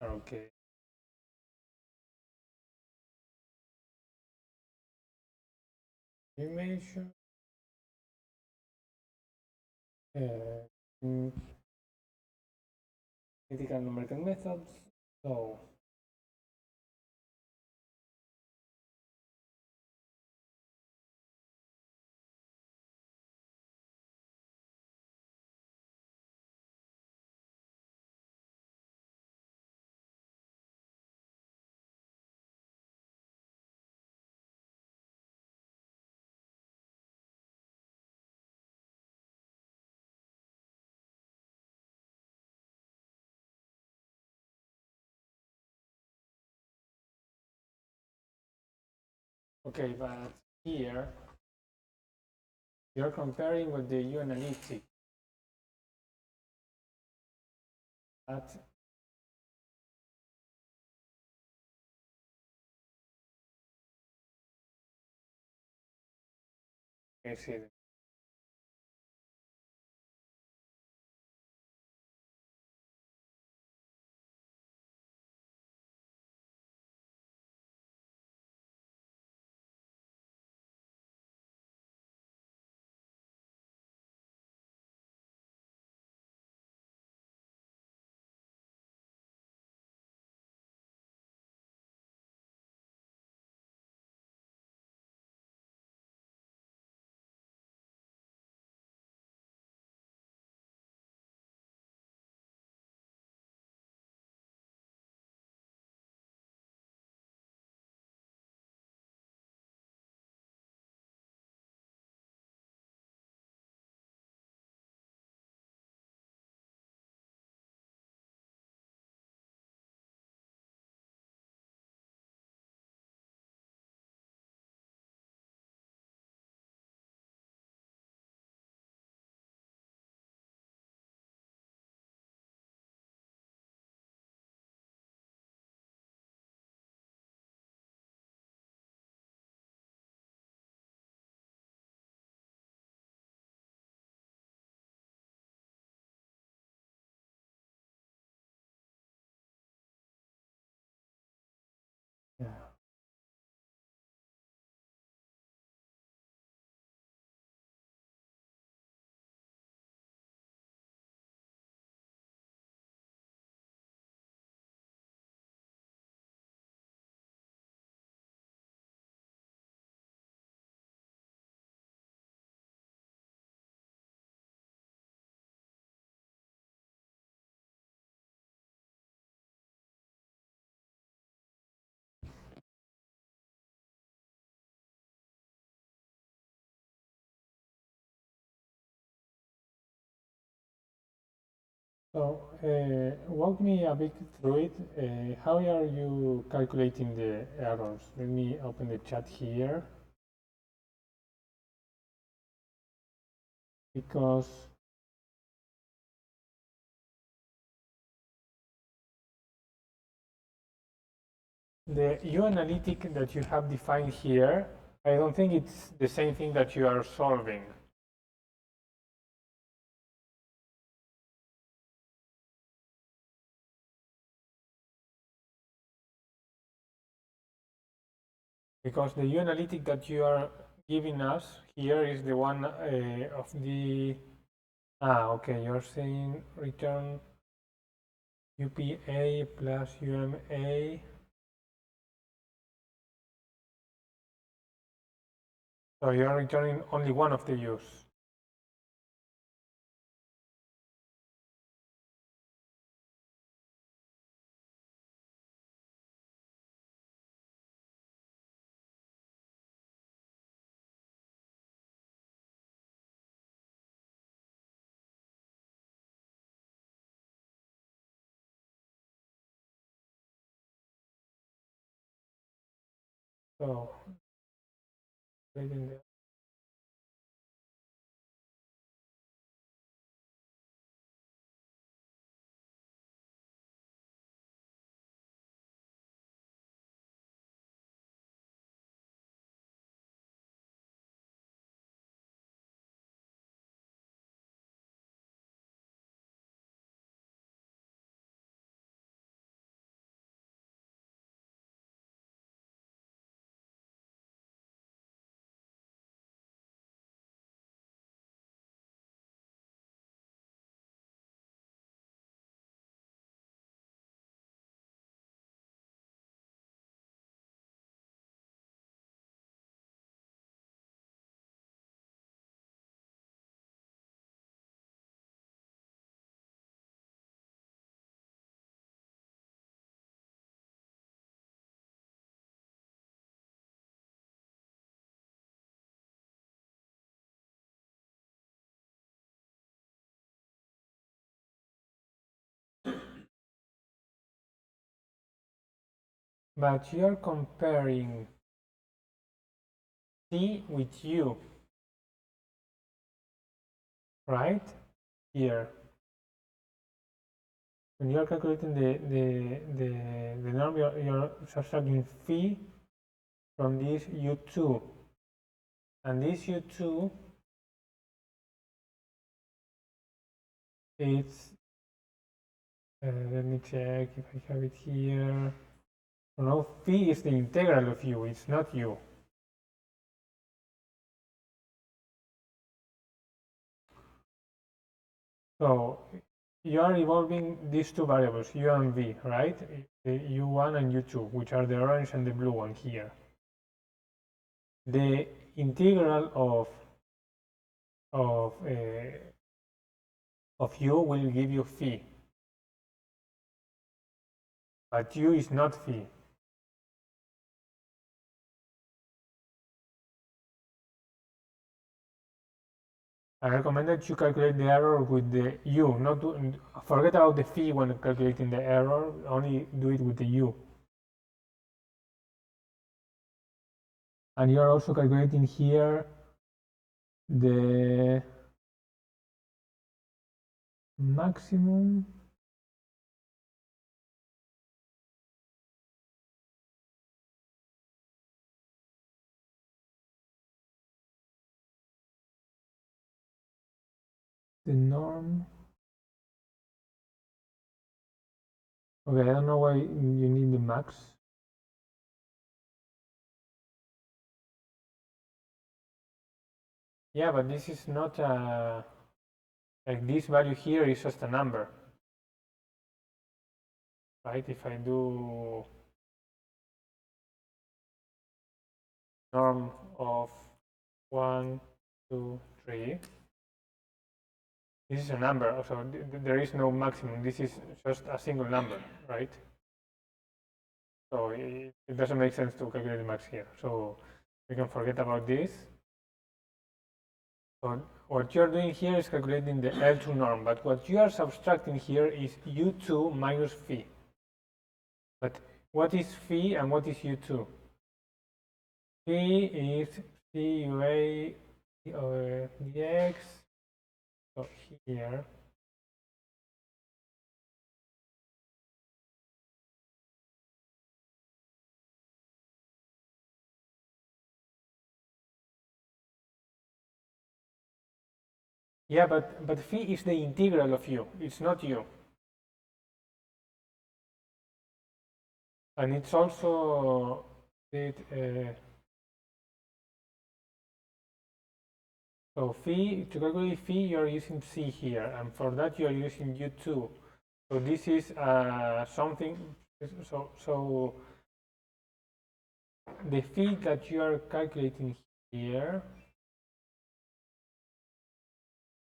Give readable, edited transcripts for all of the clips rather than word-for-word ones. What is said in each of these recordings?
Okay. Image. Mm, Critical numerical methods. So okay, but here you're comparing with the U-analytic. But I see. Yeah. So walk me a bit through it. How are you calculating the errors? Let me open the chat here because the U-analytic that you have defined here, I don't think it's the same thing that you are solving. Because the U-analytic that you are giving us here is the one of the... okay, you're saying return UPA plus UMA. So you're returning only one of the U's. So reading the but you're comparing C with U, right? Here. When you're calculating the norm, you're subtracting phi from this U2. And this U2 it's let me check if I have it here. No, phi is the integral of U, it's not U. So you are evolving these two variables, U and V, right? The U1 and U2, which are the orange and the blue one here. The integral of U will give you phi, but U is not phi. I recommend that you calculate the error with the U, not to, forget about the phi when calculating the error, only do it with the U. And you are also calculating here the maximum the norm. Okay, I don't know why you need the max. Yeah, but this is not like this value here is just a number, right? If I do norm of 1, 2, 3, this is a number, so there is no maximum. This is just a single number, right? So it doesn't make sense to calculate the max here. So we can forget about this. So what you're doing here is calculating the L2 norm, but what you are subtracting here is U2 minus phi. But what is phi and what is U2? Phi is CUA dx. So here. Yeah, but phi is the integral of U. It's not U. And it's also so phi, to calculate phi, you are using C here, and for that you are using U2. So this is something. So the phi that you are calculating here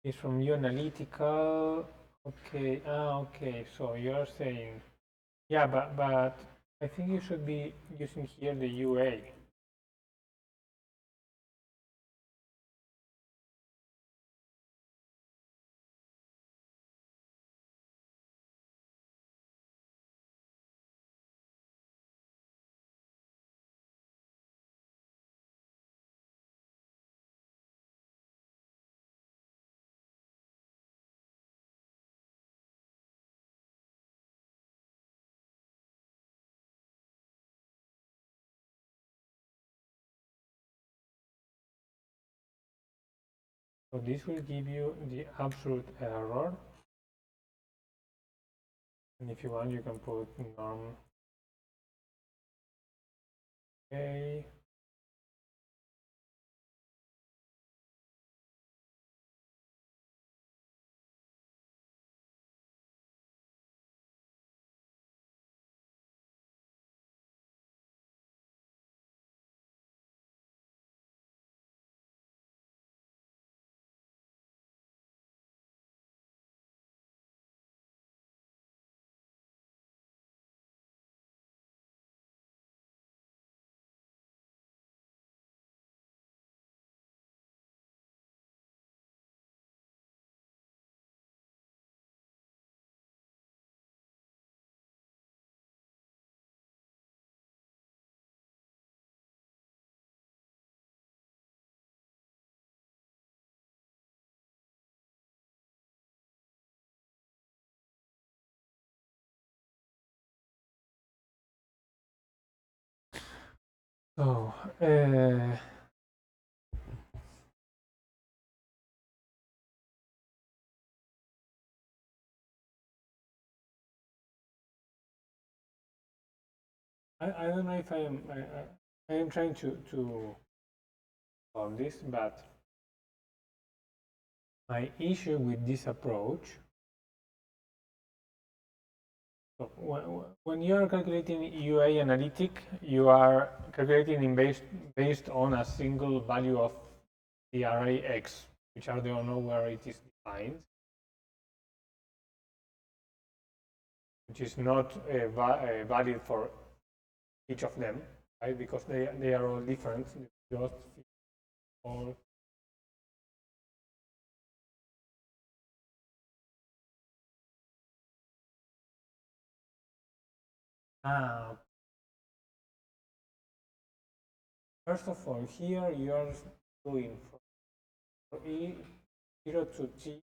is from your analytical. Okay. Okay. So you are saying, yeah, but I think you should be using here the UA. So this will give you the absolute error. And if you want, you can put norm. Okay. So, I don't know if I am trying to solve this, but my issue with this approach, so when you are calculating UA analytic, you are calculating based on a single value of the array X, which I don't know where it is defined, which is not valid for each of them, right? Because they are all different. Just all first of all, here you are doing for E0 to T.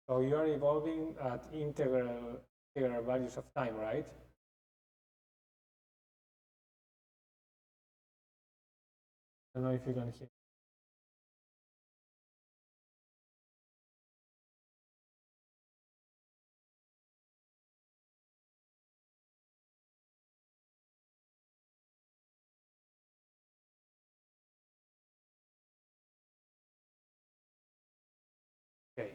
So you are evolving at integral values of time, right? I don't know if you can hear. Okay.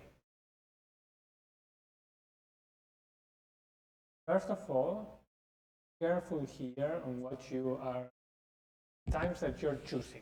First of all, careful here on what you are, times that you're choosing.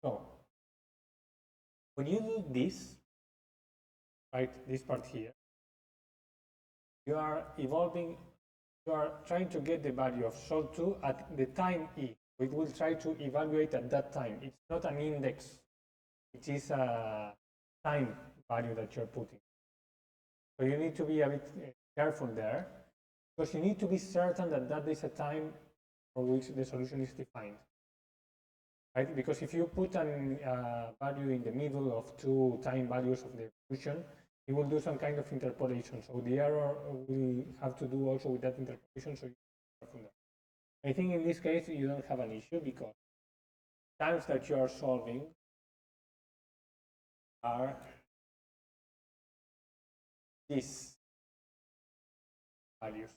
So when you do this, right, this part here, you are evolving, you are trying to get the value of SOL2 at the time E. It will try to evaluate at that time. It's not an index. It is a time value that you're putting. So you need to be a bit careful there, because you need to be certain that that is a time for which the solution is defined. Right? Because if you put a value in the middle of two time values of the solution, it will do some kind of interpolation. So the error will have to do also with that interpolation. So I think in this case you don't have an issue, because times that you are solving are these values.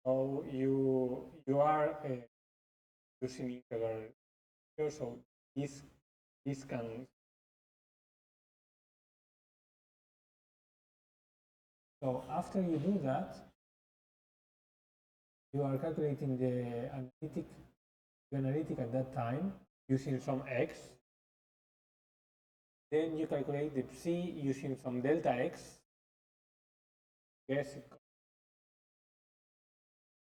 So you are using integral here, so this can. So after you do that, you are calculating the analytic at that time using some X. Then you calculate the C using some delta X. Yes.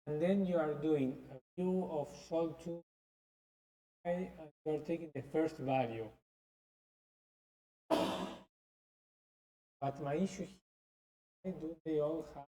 And then you are doing a view of SOL2, and you are taking the first value. But my issue here, why do they all have?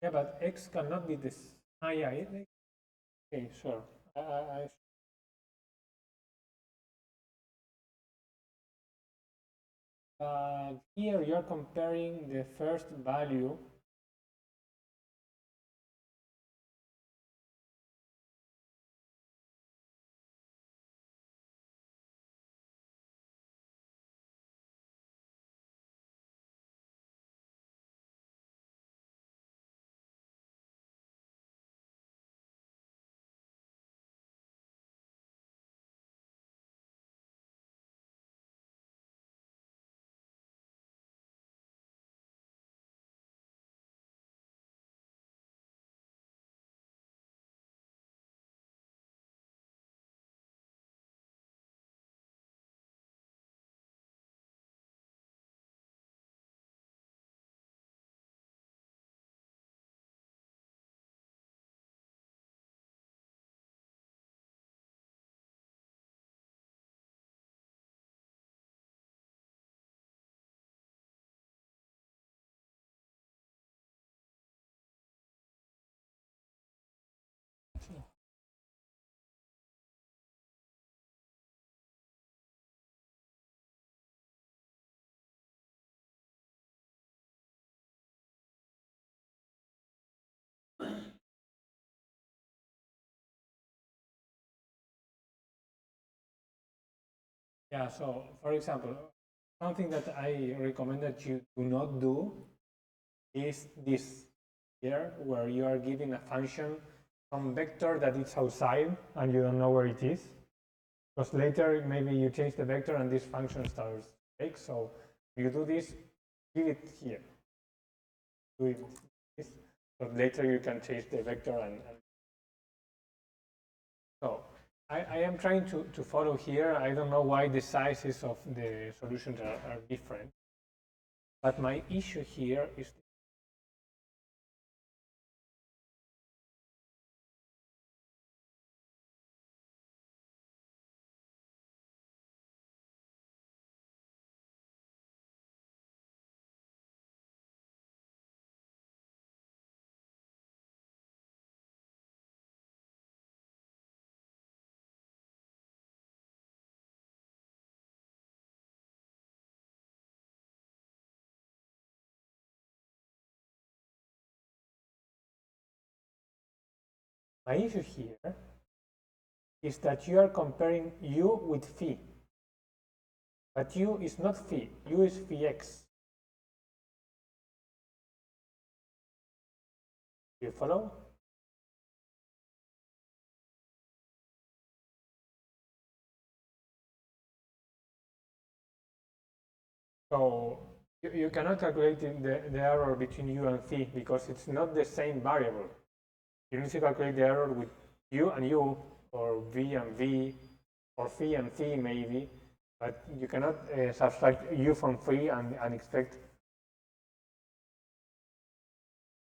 Yeah, but X cannot be this. Yeah. Okay, sure. Here you're comparing the first value Yeah, so for example, something that I recommend that you do not do is this here, where you are giving a function some vector that is outside and you don't know where it is. Because later maybe you change the vector and this function starts fake. So if you do this, give it here. Do it this. So later you can change the vector and so I am trying to follow here. I don't know why the sizes of the solutions are different. But my issue here is my issue here is that you are comparing u with phi. But u is not phi, u is phi x. Do you follow? So you cannot calculate the error between u and phi because it's not the same variable. You need to calculate the error with u and u, or v and v, or phi and phi maybe, but you cannot subtract u from phi and expect.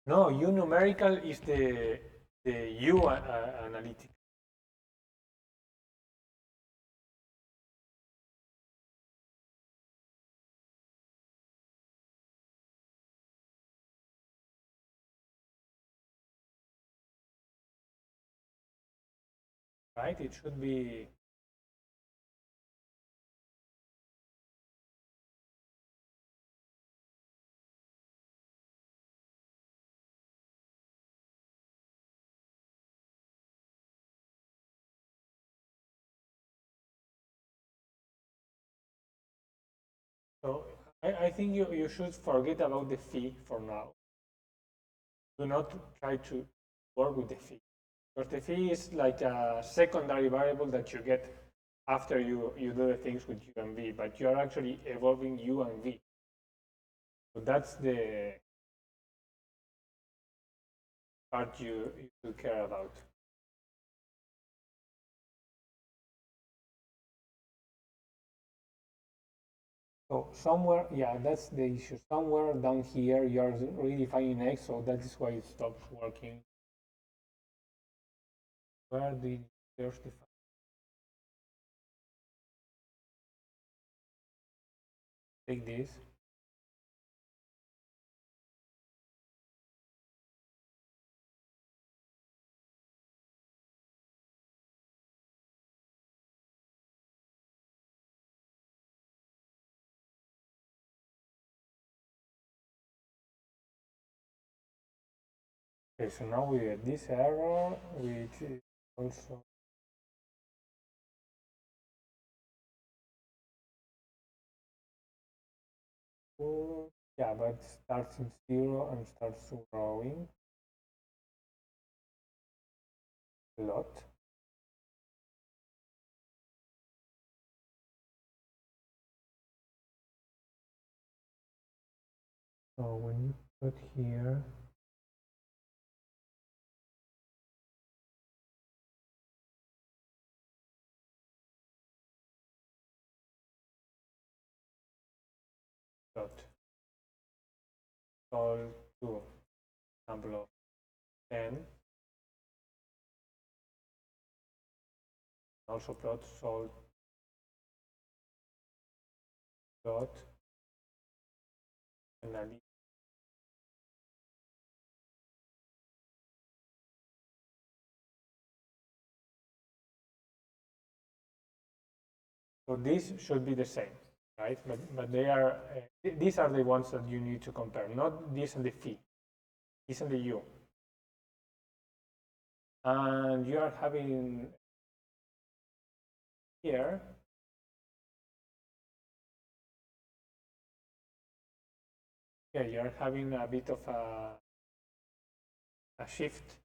No, u numerical is the u analytic. Right? It should be. So I think you should forget about the phi for now. Do not try to work with the phi, because the phi is like a secondary variable that you get after you do the things with u and v, but you are actually evolving u and v. So that's the part you should care about. So somewhere, yeah, that's the issue. Somewhere down here, you're redefining x, so that is why it stops working. Where do you first define? Take this. Okay, so now we get this error, which is also good. Yeah, but it starts in 0 and starts growing a lot. So when you put here dot solve to example of 10, also plot solve dot analytical. So these should be the same, right? But they are these are the ones that you need to compare, not this and the phi, this and the u. And you are having here you're having a bit of a shift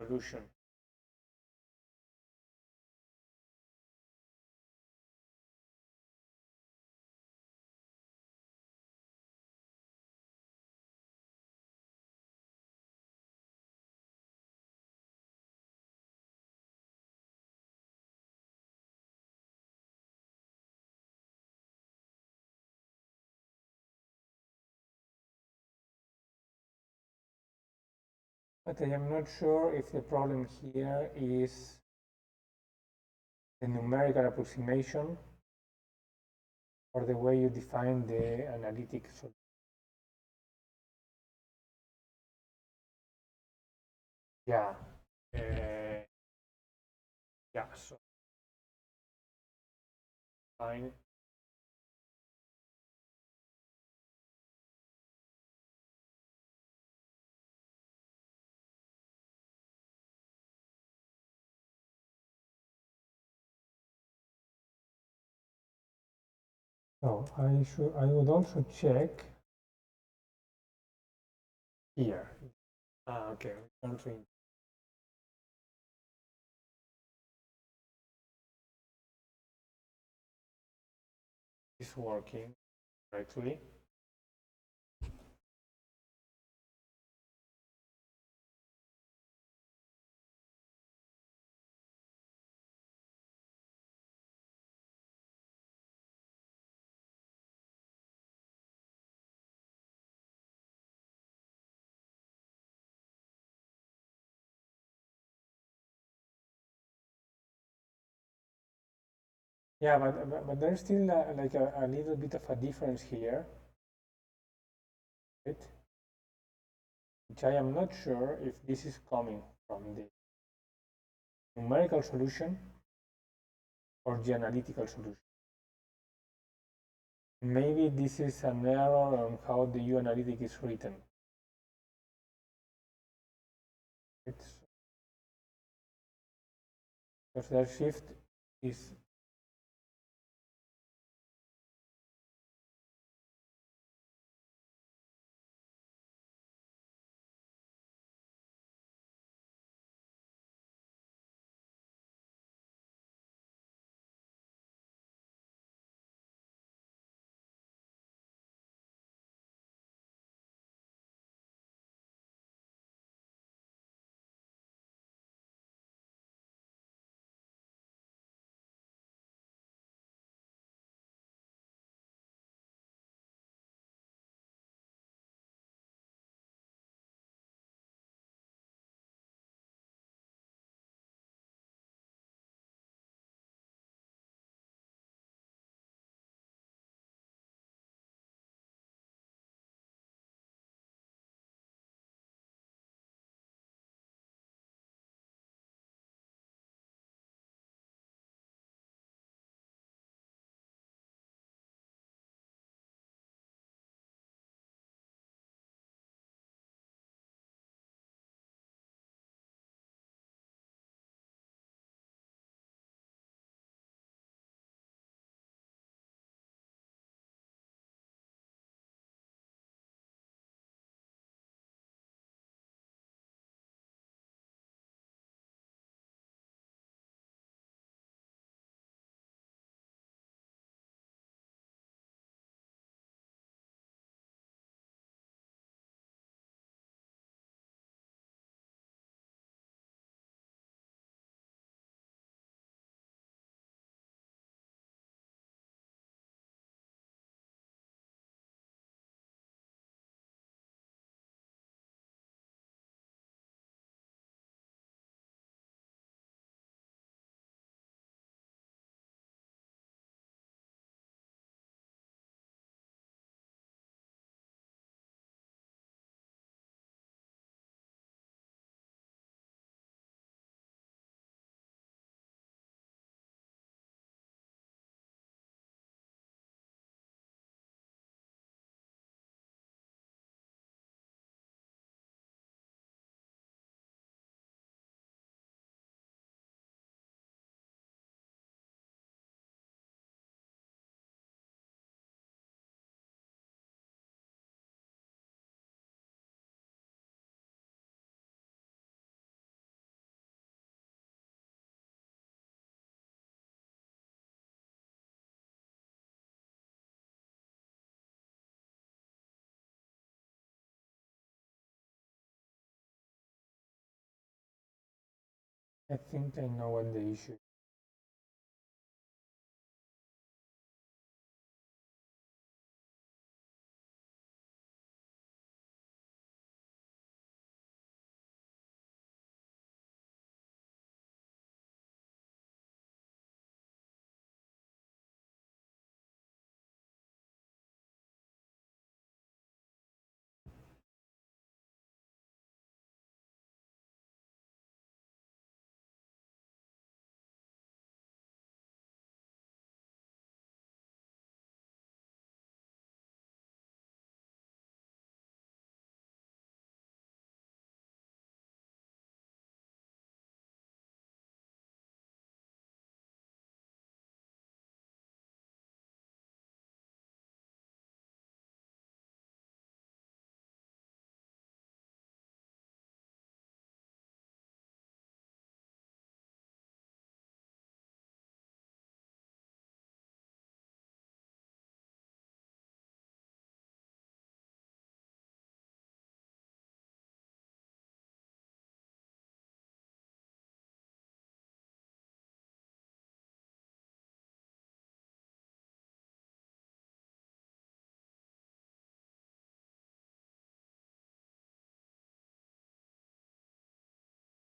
solution. But I am not sure if the problem here is the numerical approximation or the way you define the analytic solution. Yeah. Yeah, so fine. So I would also check here. Okay, country is working correctly. Yeah, but there's still like a little bit of a difference here, right? Which I am not sure if this is coming from the numerical solution or the analytical solution. Maybe this is an error on how the U analytic is written. It's because their shift is I think I know what the issue is.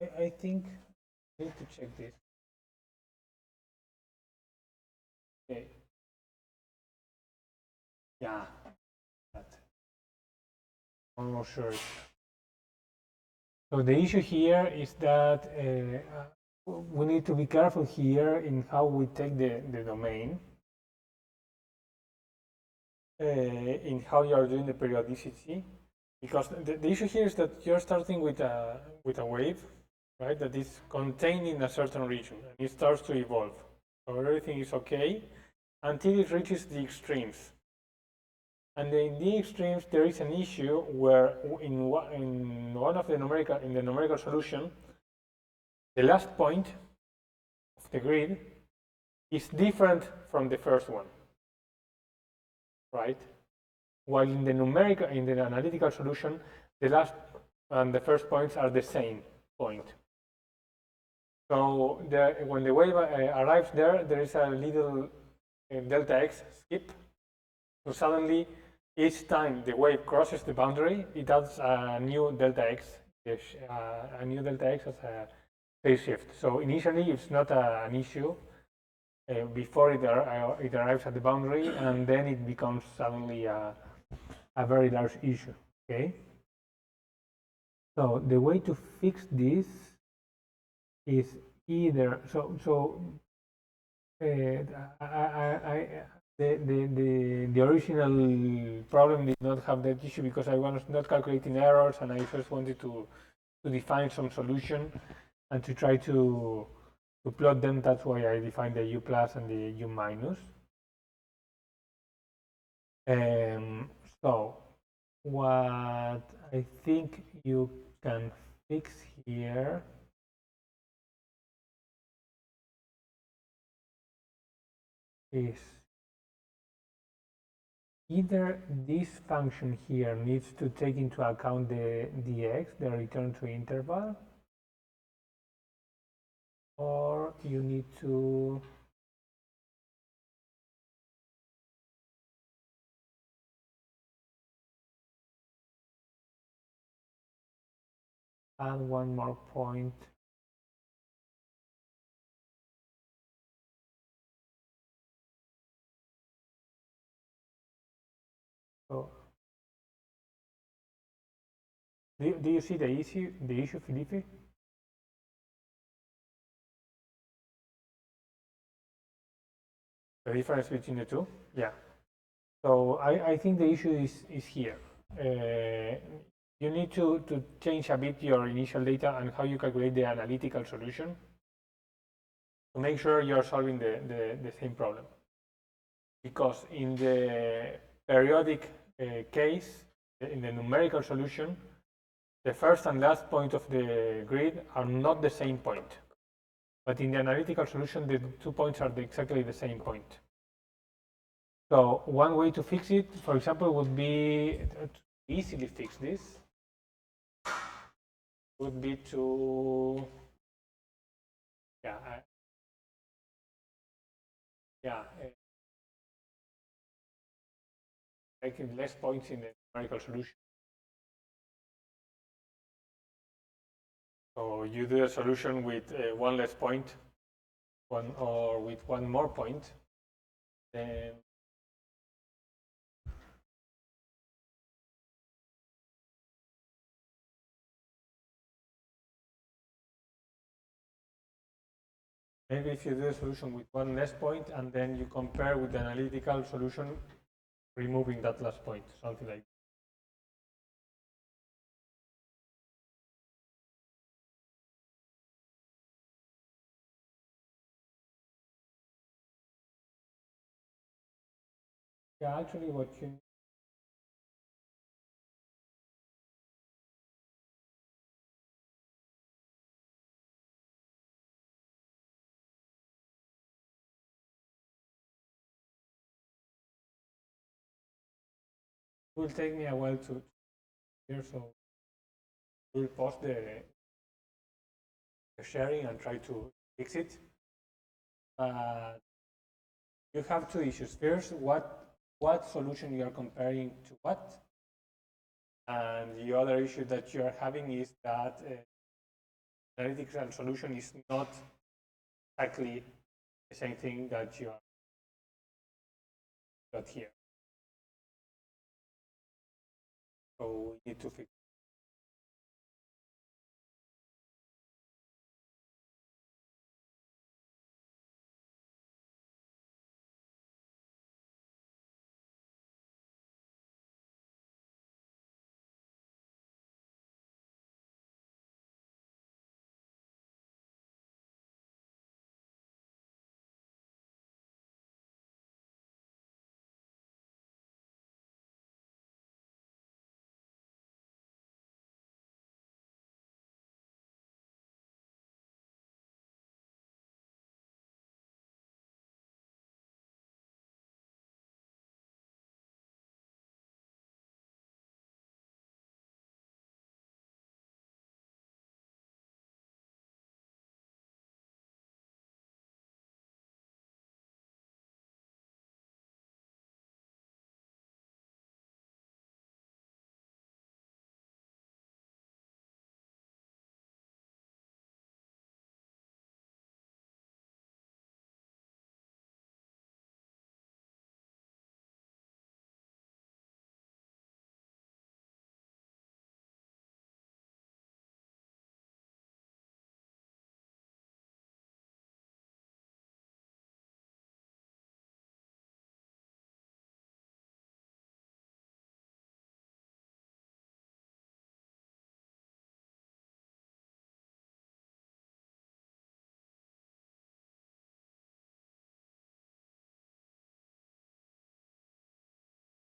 I think I need to check this. Okay. Yeah. I'm not sure. So the issue here is that we need to be careful here in how we take the domain, in how you are doing the periodicity, because the issue here is that you're starting with a wave, right, that is contained in a certain region, and it starts to evolve. So everything is okay until it reaches the extremes. And in the extremes, there is an issue where in one of the numerical solution, the last point of the grid is different from the first one, right? While in the analytical solution, the last and the first points are the same point. So when the wave arrives there is a little delta x skip. So suddenly, each time the wave crosses the boundary, it adds a new delta x, as a phase shift. So initially, it's not an issue before it arrives at the boundary, and then it becomes suddenly a very large issue. Okay. So the way to fix this is either the original problem did not have that issue because I was not calculating errors, and I just wanted to define some solution and to try to plot them. That's why I defined the U plus and the U minus. So what I think you can fix here is either this function here needs to take into account the dx, the return to interval, or you need to add one more point. So, do you see the issue, Felipe? The difference between the two? Yeah. So I think the issue is here. You need to change a bit your initial data and how you calculate the analytical solution to make sure you're solving the same problem. Because in the periodic case, in the numerical solution, the first and last point of the grid are not the same point. But in the analytical solution, the 2 points are exactly the same point. So one way to fix it, for example, would be to easily fix this, would be to yeah, taking less points in the numerical solution. So you do a solution with one less point, or with one more point, then maybe if you do a solution with one less point and then you compare with the analytical solution, removing that last point, something like that. Yeah, actually what you it will take me a while to hear, so we'll pause the sharing and try to fix it. You have two issues. First, what solution you are comparing to what, and the other issue that you are having is that analytical solution is not exactly the same thing that you are got here. So we need to fix.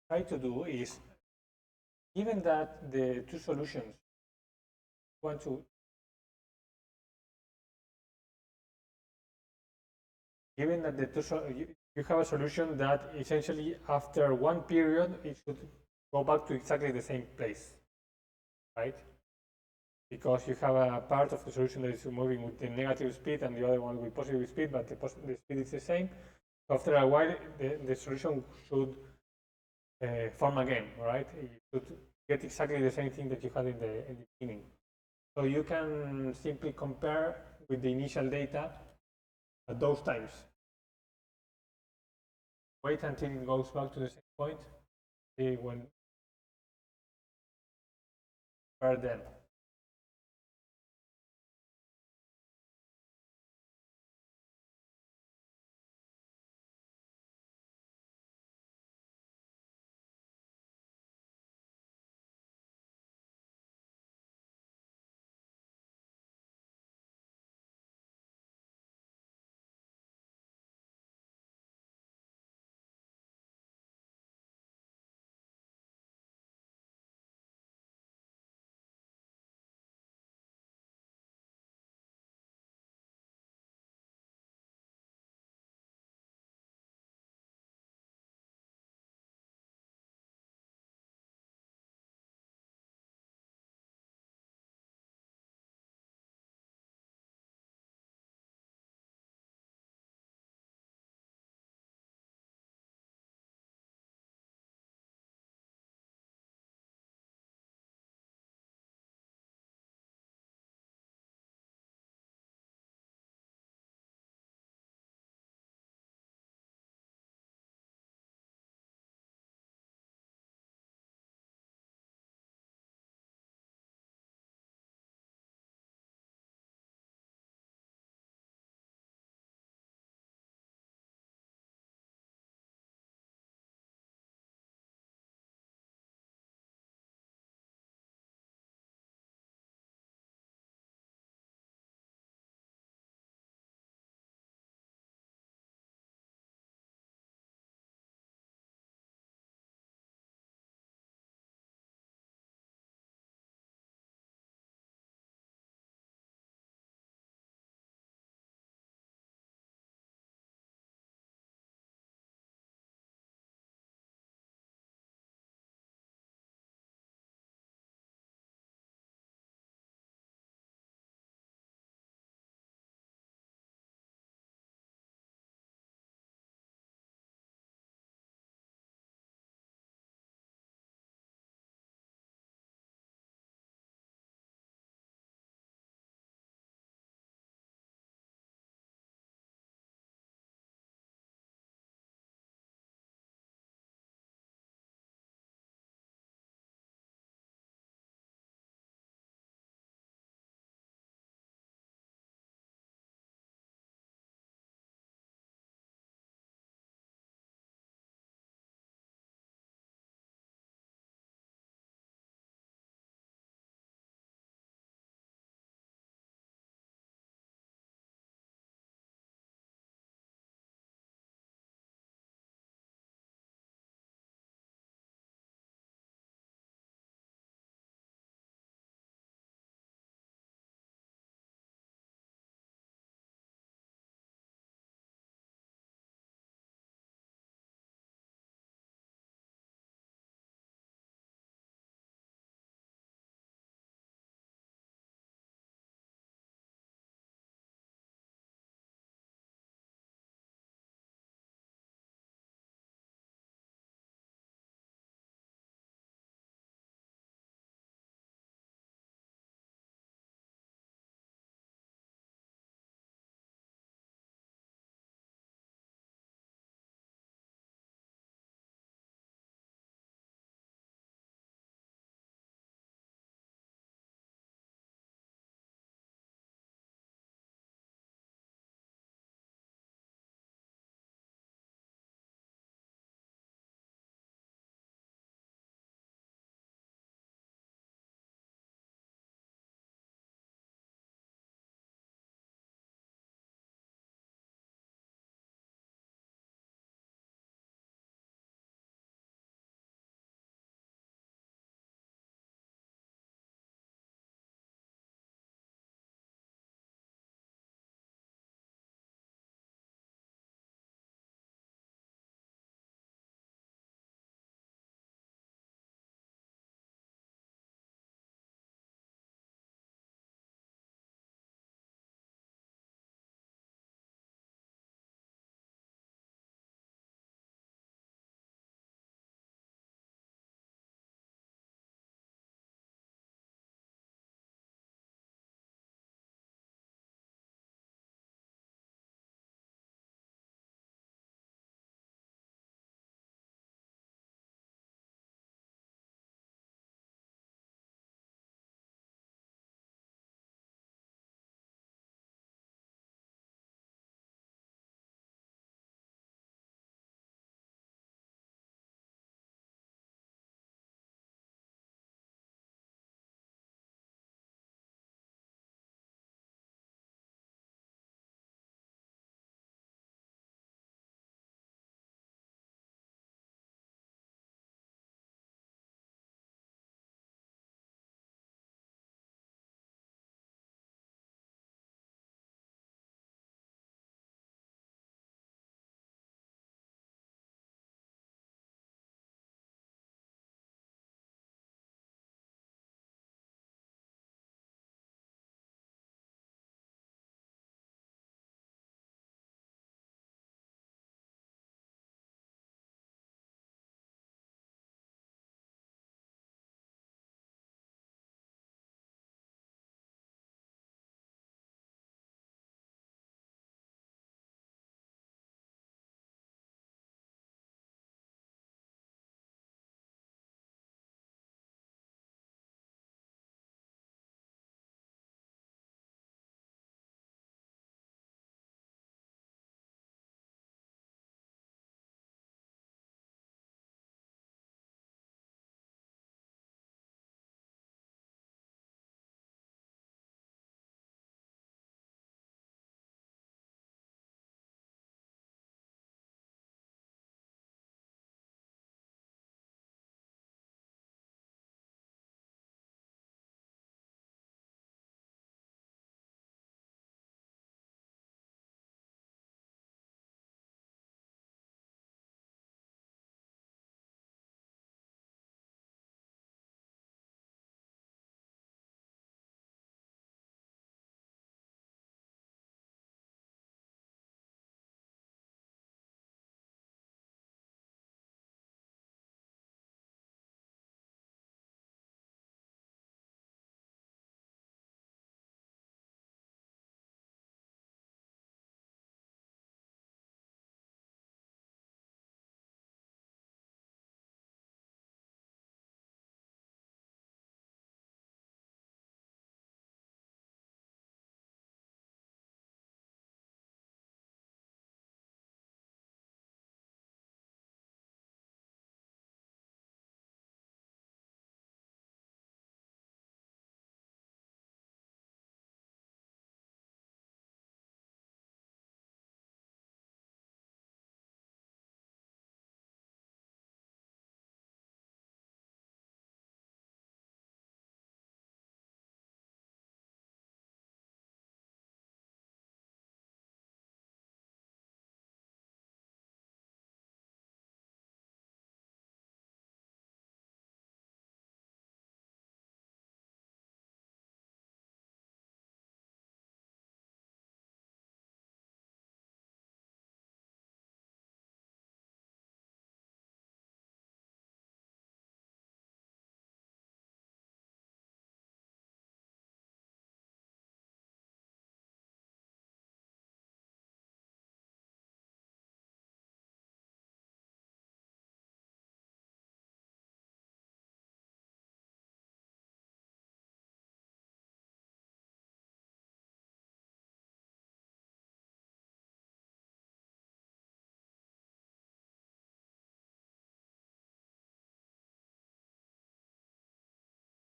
Try to do is, given that the two solutions want to, given that the two, you have a solution that essentially after one period it should go back to exactly the same place, right? Because you have a part of the solution that is moving with the negative speed and the other one with positive speed, but the speed is the same. After a while, the solution should form again, right? You should get exactly the same thing that you had in the beginning. So you can simply compare with the initial data at those times. Wait until it goes back to the same point, see when compare them.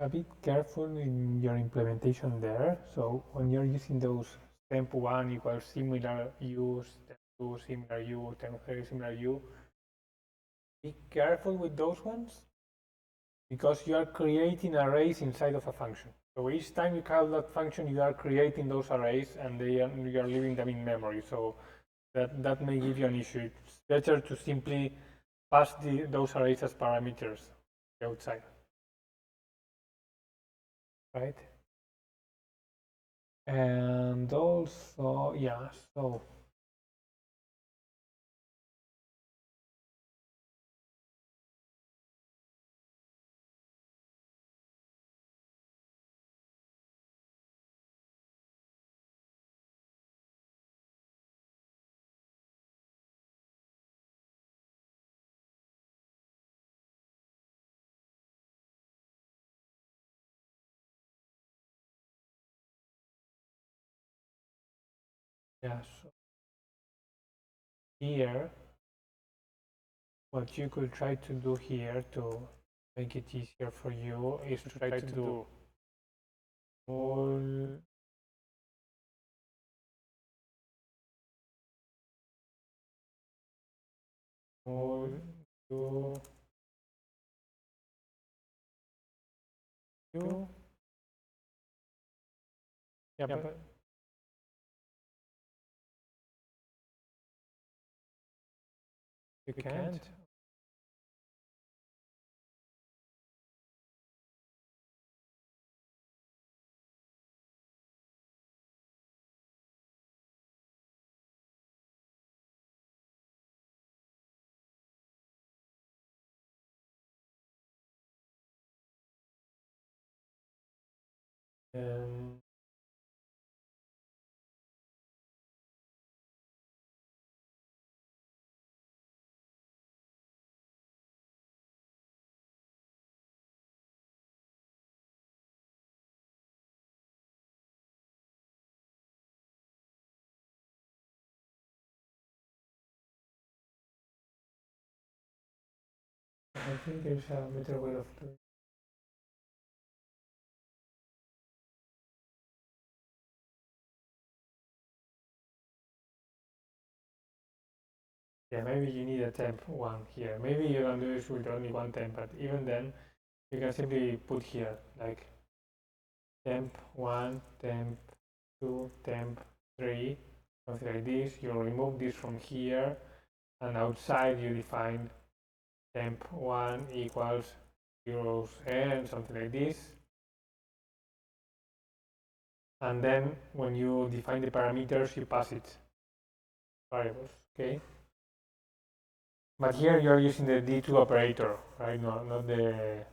a bit careful in your implementation there. So when you're using those temp1 equals similar u, temp2 similar u, temp3 similar u, be careful with those ones because you are creating arrays inside of a function. So each time you call that function, you are creating those arrays and you are leaving them in memory. So that may give you an issue. It's better to simply pass those arrays as parameters outside. Right? And also, yeah, so yeah, so here, what you could try to do here to make it easier for you is to try to do all you yeah, but you can't. Um, I think there's a better way of doing it. Yeah, maybe you need a temp1 here. Maybe you can do this with only one temp, but even then, you can simply put here like temp1, temp2, temp3, something like this. You remove this from here, and outside you define temp1 equals zeros n, something like this. And then when you define the parameters, you pass it variables, okay? But here you're using the D2 operator, right? No, not the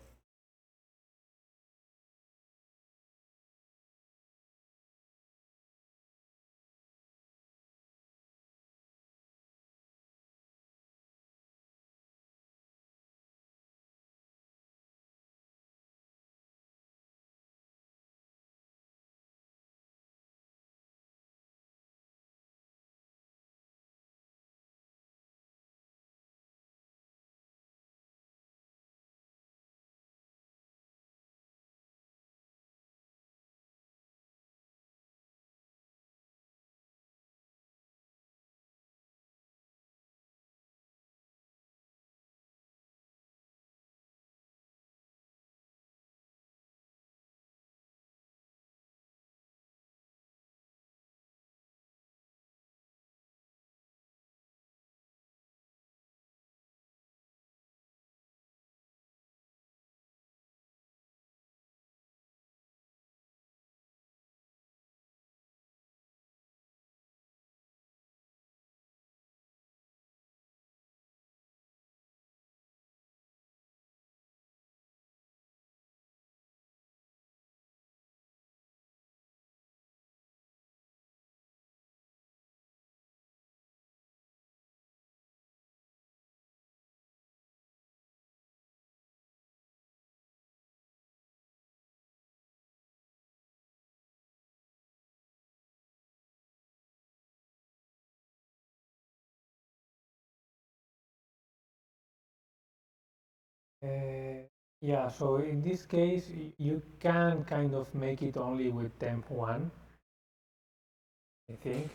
Yeah, so in this case, you can kind of make it only with temp1, I think.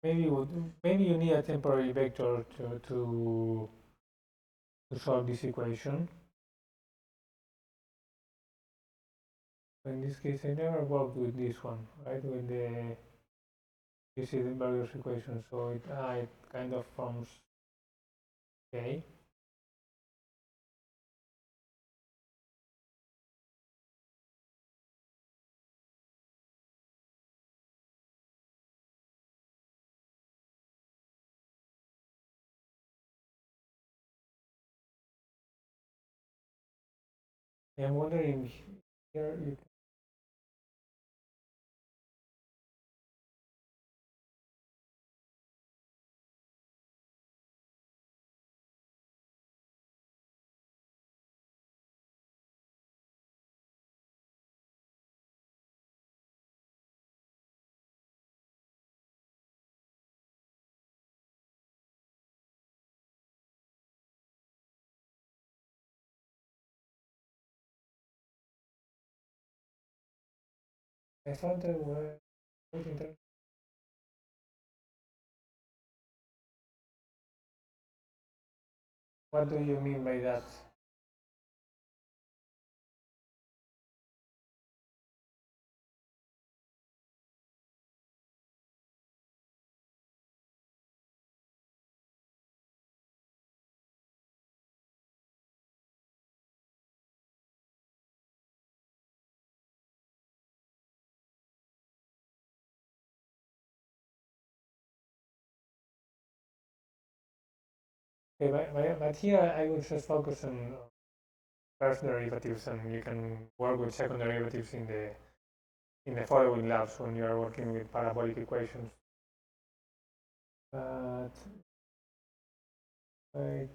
Maybe you need a temporary vector to solve this equation. In this case, I never worked with this one, right? With the various equations, so it kind of forms. Okay. I'm wondering here. I thought there were. What do you mean by that? Okay, but here I would just focus on first derivatives, and you can work with second derivatives in the following labs when you are working with parabolic equations. But wait.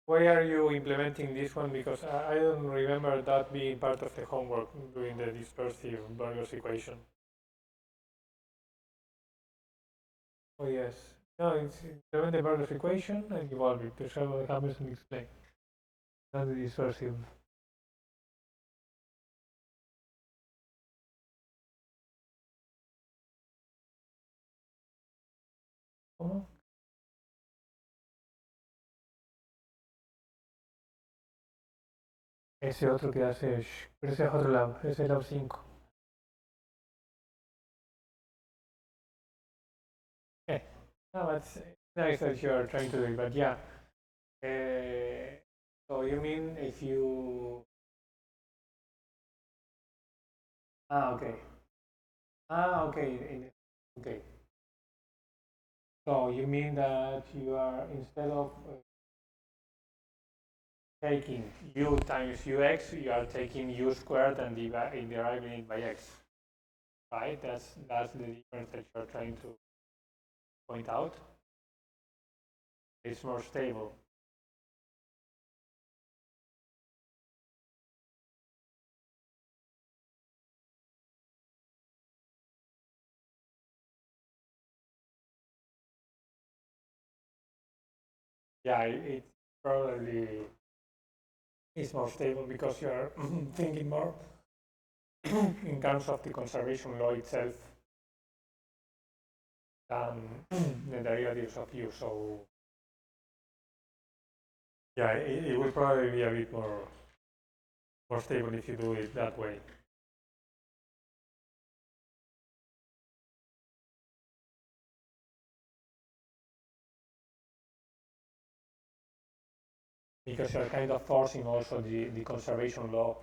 Why are you implementing this one? Because I don't remember that being part of the homework during the dispersive Burgers equation. Oh yes. No, it's implement the Burgers equation and evolve it to show what happens and explain. Not the dispersive. ¿Cómo? Ese otro que hace, pero ese es otro lab, ese es el lab 5. Okay. No, it's nice that you are trying to do it, but yeah. So you mean if you Ah, okay. Ah, okay. Okay. So you mean that you are, instead of taking u times ux, you are taking u squared and deriving it by x, right? That's the difference that you're trying to point out. It's more stable. Yeah, it probably is more stable because you're thinking more in terms of the conservation law itself than the derivatives of u. So yeah, it will probably be a bit more stable if you do it that way. Because you're kind of forcing also the conservation law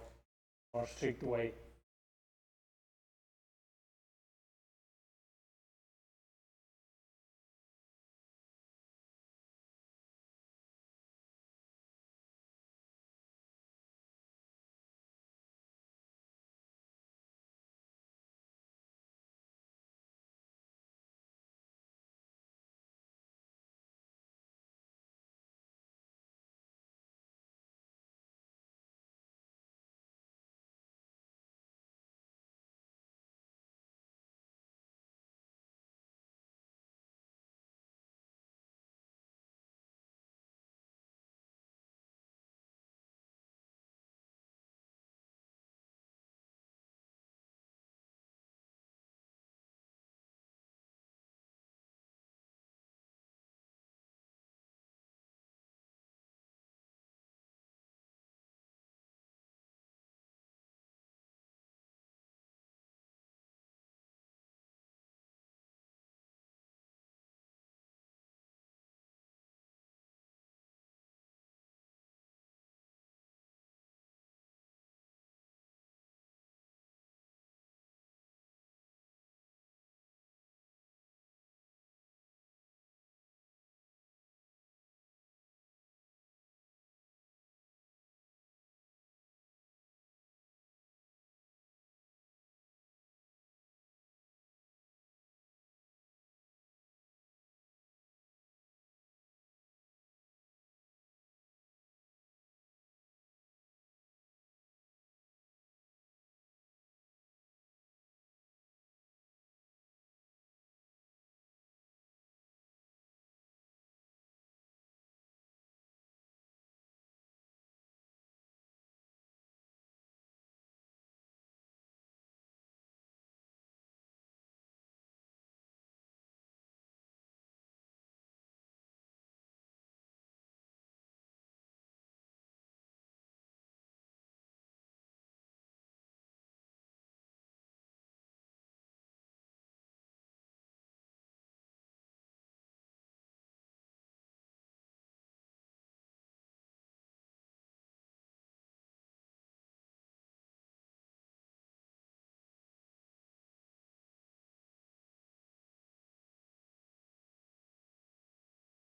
more strict way.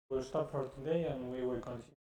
We'll stop for today and we will continue.